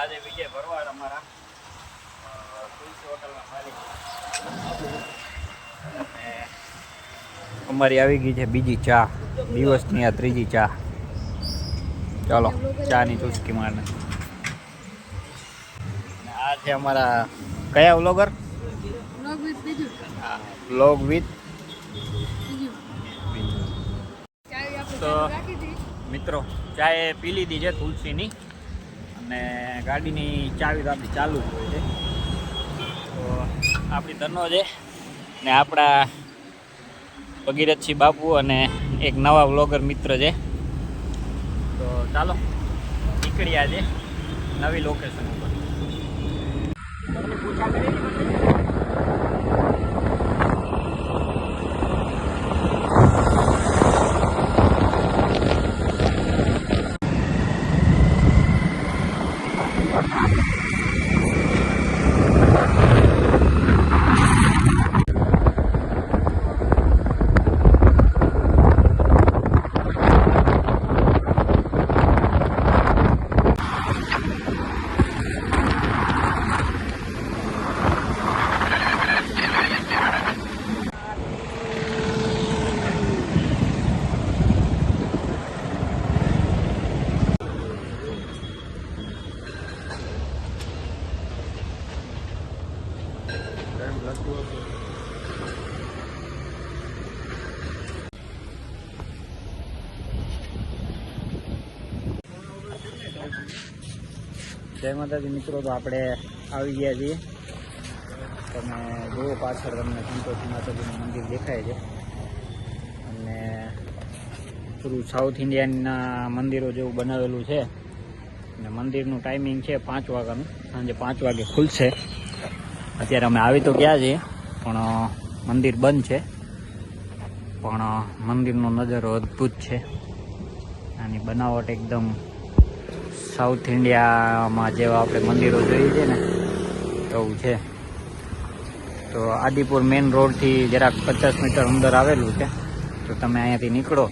આજે વિજય ભરવાડ અમારા તુલસી હોટલના માલિક અને અમારી આવી ગઈ છે બીજી ચા, દિવસની આ ત્રીજી ચા. ચાલો ચાની ચુસ્કી મારને. આ છે અમારા કયા વ્લોગર? વ્લોગ વિથ તો મિત્રો ચાય પી લીધી છે તુલસીની, અને ગાડીની ચાવી તો આપણી ચાલુ જ હોય છે. તો આપણી ધનો છે ને આપણા ભગીરથસિંહ બાપુ અને એક નવા વ્લોગર મિત્ર છે. તો ચાલો નીકળ્યા છે નવી લોકેશન ઉપર. જય માતાજી મિત્રો, તો આપણે આવી ગયા છીએ. તમે જુઓ પાછળ તમને સંતોષી માતાજીનું મંદિર દેખાય છે, અને પૂરું સાઉથ ઇન્ડિયનના મંદિરો જેવું બનાવેલું છે. અને મંદિરનું ટાઈમિંગ છે 5 વાગ્યાનું, સાંજે 5 વાગે ખુલશે. અત્યારે અમે આવી તો ગયા છીએ પણ મંદિર બંધ છે, પણ મંદિરનો નજારો અદ્ભુત છે. આની બનાવટ એકદમ સાઉથ ઇન્ડિયામાં જેવા આપણે મંદિરો જોઈએ છે ને એવું છે. તો આદિપુર મેઇન રોડથી જરાક 50 મીટર અંદર આવેલું છે. તો તમે અહીંયાથી નીકળો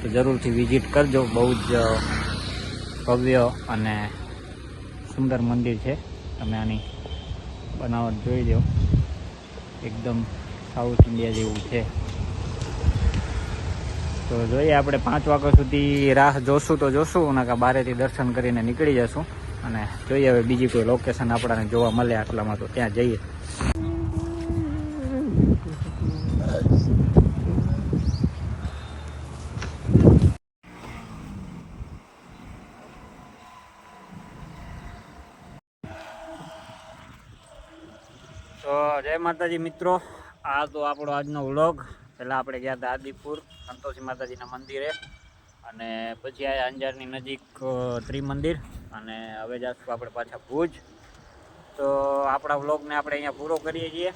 તો જરૂરથી વિઝિટ કરજો. બહુ જ ભવ્ય અને સુંદર મંદિર છે. તમે આની બનાવટ જોઈ લો, એકદમ સાઉથ ઇન્ડિયા જેવું છે. તો જોઈએ આપણે 5 વાગ્યા સુધી રાહ જોશું તો જોશું, અને બારેથી દર્શન કરીને નીકળી જશું. અને જોઈએ હવે બીજી કોઈ લોકેશન આપણાને જોવા મળે આટલામાં તો ત્યાં જઈએ. તો જય માતાજી મિત્રો, આ તો આપણો આજનો વ્લોગ. પહેલાં આપણે ગયા હતા આદિપુર સંતોષી માતાજીના મંદિરે, અને પછી આ અંજારની નજીક ત્રિમંદિર, અને હવે જઈશું આપણે પાછા ભુજ. તો આપણા વ્લોગને આપણે અહીંયા પૂરો કરીએ છીએ.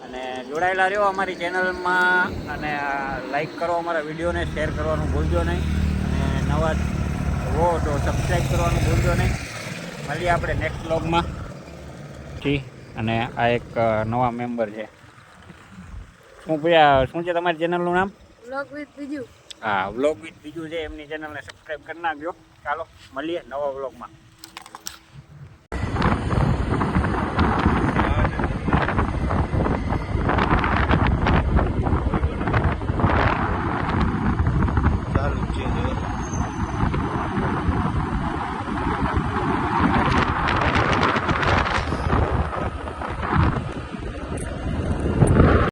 અને જોડાયેલા રહ્યો અમારી ચેનલમાં, અને લાઈક કરો અમારા વિડીયોને, શેર કરવાનું ભૂલજો નહીં, અને નવા હો તો સબસ્ક્રાઈબ કરવાનું ભૂલજો નહીં. મળીએ આપણે નેક્સ્ટ વ્લોગમાં. અને આ એક નવા મેમ્બર છે. શું છે તમારી ચેનલનું નામ? વ્લોગ વિથ બીજુ. હા, વ્લોગ વિથ બીજુ છે. એમની ચેનલને સબસ્ક્રાઈબ કરી નાખજો. ચાલો મળીએ નવા વ્લોગમાં.